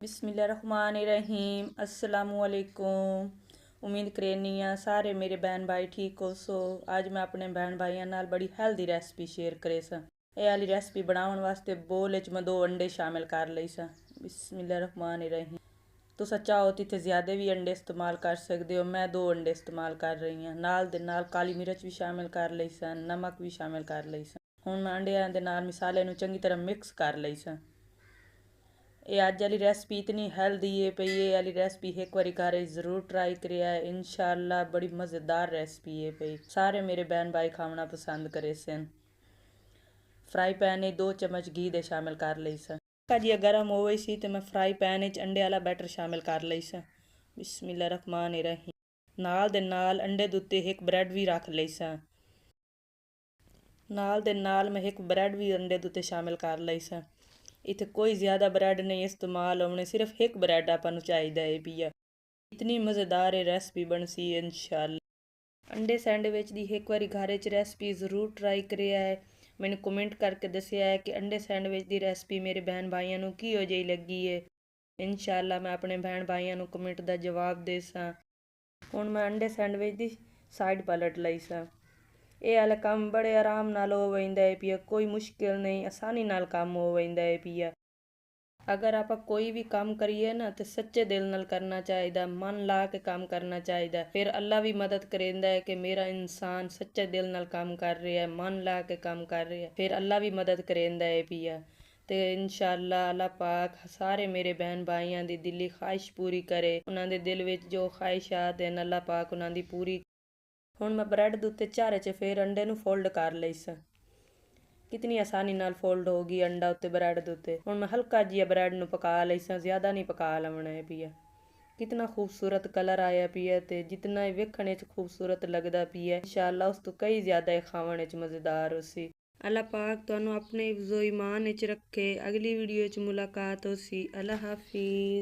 बिस्मिल्लाहिर्रहमानिर्रहीम अस्सलामुअलैकुम। उम्मीद करनी आ सारे मेरे बहन भाई ठीक हो सो। आज मैं अपने बहन भाइयों नाल बड़ी हेल्दी रेसिपी शेयर करे सा। ये वाली रेसिपी बनाने वास्ते बोल च मैं 2 अंडे शामिल कर लई सा। बिस्मिल्लाहिर्रहमानिर्रहीम। तुस चाहो तो इत्थे ज़्यादा भी अंडे इस्तेमाल कर सकते हो। मैं 2 अंडे इस्तेमाल कर रही हाँ। नाल दे नाल काली मिर्च भी शामिल कर लई सा, नमक भी शामिल कर लई सा। हुण मैं अंडियां दे नाल मसाले नूं चंगी तरह मिक्स कर लई सा। ये अज वाली रेसिपी इतनी हेल्दी है पई। ये वाली रेसिपी एक बारी घर जरूर ट्राई करिए, इंशाल्लाह बड़ी मज़ेदार रेसिपी है पई। सारे मेरे बहन भाई खाना पसंद करे सन। फ्राई पैन में 2 चम्मच घी दे शामिल कर लई सा। जी गर्म हो गई सी तो मैं फ्राई पैन में अंडे वाला बैटर शामिल कर लई सा। बिस्मिल्लाहिर्रहमानिर्रहीम। नाल दे नाल अंडे दे उत्ते एक ब्रेड भी रख लई सा। नाल दे नाल मैं एक ब्रेड भी अंडे दे उत्ते शामिल कर लई सा। इत्थे कोई ज़्यादा ब्रेड नहीं इस्तेमाल होने, सिर्फ एक ब्रेड आपां नूं चाहिदा है पिया। इतनी मज़ेदार ये रेसिपी बनसी इंशाल्लाह। अंडे सैंडविच दी एक बारी घर च रेसिपी ज़रूर ट्राई करिया है। मैंने कमेंट करके दसिया है कि अंडे सैंडविच दी रेसिपी मेरे बहन भाइयों नूं किहो जेही लगी है। इंशाल्लाह मैं अपने बहन भाइयों नूं कमेंट दा जवाब दे सा। हुण मैं अंडे सैंडविच दी साइड पलट लई सा। ये वाला काम बड़े आराम नाल हो वैंदा है पिया, कोई मुश्किल नहीं, आसानी नाल काम हो वैंदा है पिया। अगर आप कोई भी काम करिए ना तो सच्चे दिल नाल करना चाहिए, मन ला के काम करना चाहिए। फिर अल्लाह भी मदद करेंदा है कि मेरा इंसान सच्चे दिल नाल काम कर रहा है, मन ला के काम कर रहा है, फिर अल्लाह भी मदद करेंदा है पिया। ते इंशाल्लाह अल्लाह पाक सारे मेरे बहन भाइयों की दिली ख्वाहिश पूरी करे। उन्हां दे दिल विच जो ख्वाहिशात हैं अल्लाह पाक उन्हां दी पूरी। हुण मैं ब्रेड दे उत्ते चारे च फिर अंडे नूं फोल्ड कर लई सा। कितनी आसानी नाल फोल्ड होगी अंडा उत्ते ब्रेड दे उत्ते। हुण मैं हल्का जिहा ब्रेड नूं पका लई सा, ज़्यादा नहीं पका लवणा है पिया। कितना खूबसूरत कलर आया पिया ते जितना वेखणे च खूबसूरत लगदा पिया, इंशाल्लाह उस तो कई ज़्यादा खावणे च मज़ेदार होसी। अल्लाह पाक तुहानूं अपने हिफ्ज़ो ईमान च रखे। अगली वीडियो च मुलाकात होसी। अल्लाह हाफिज़।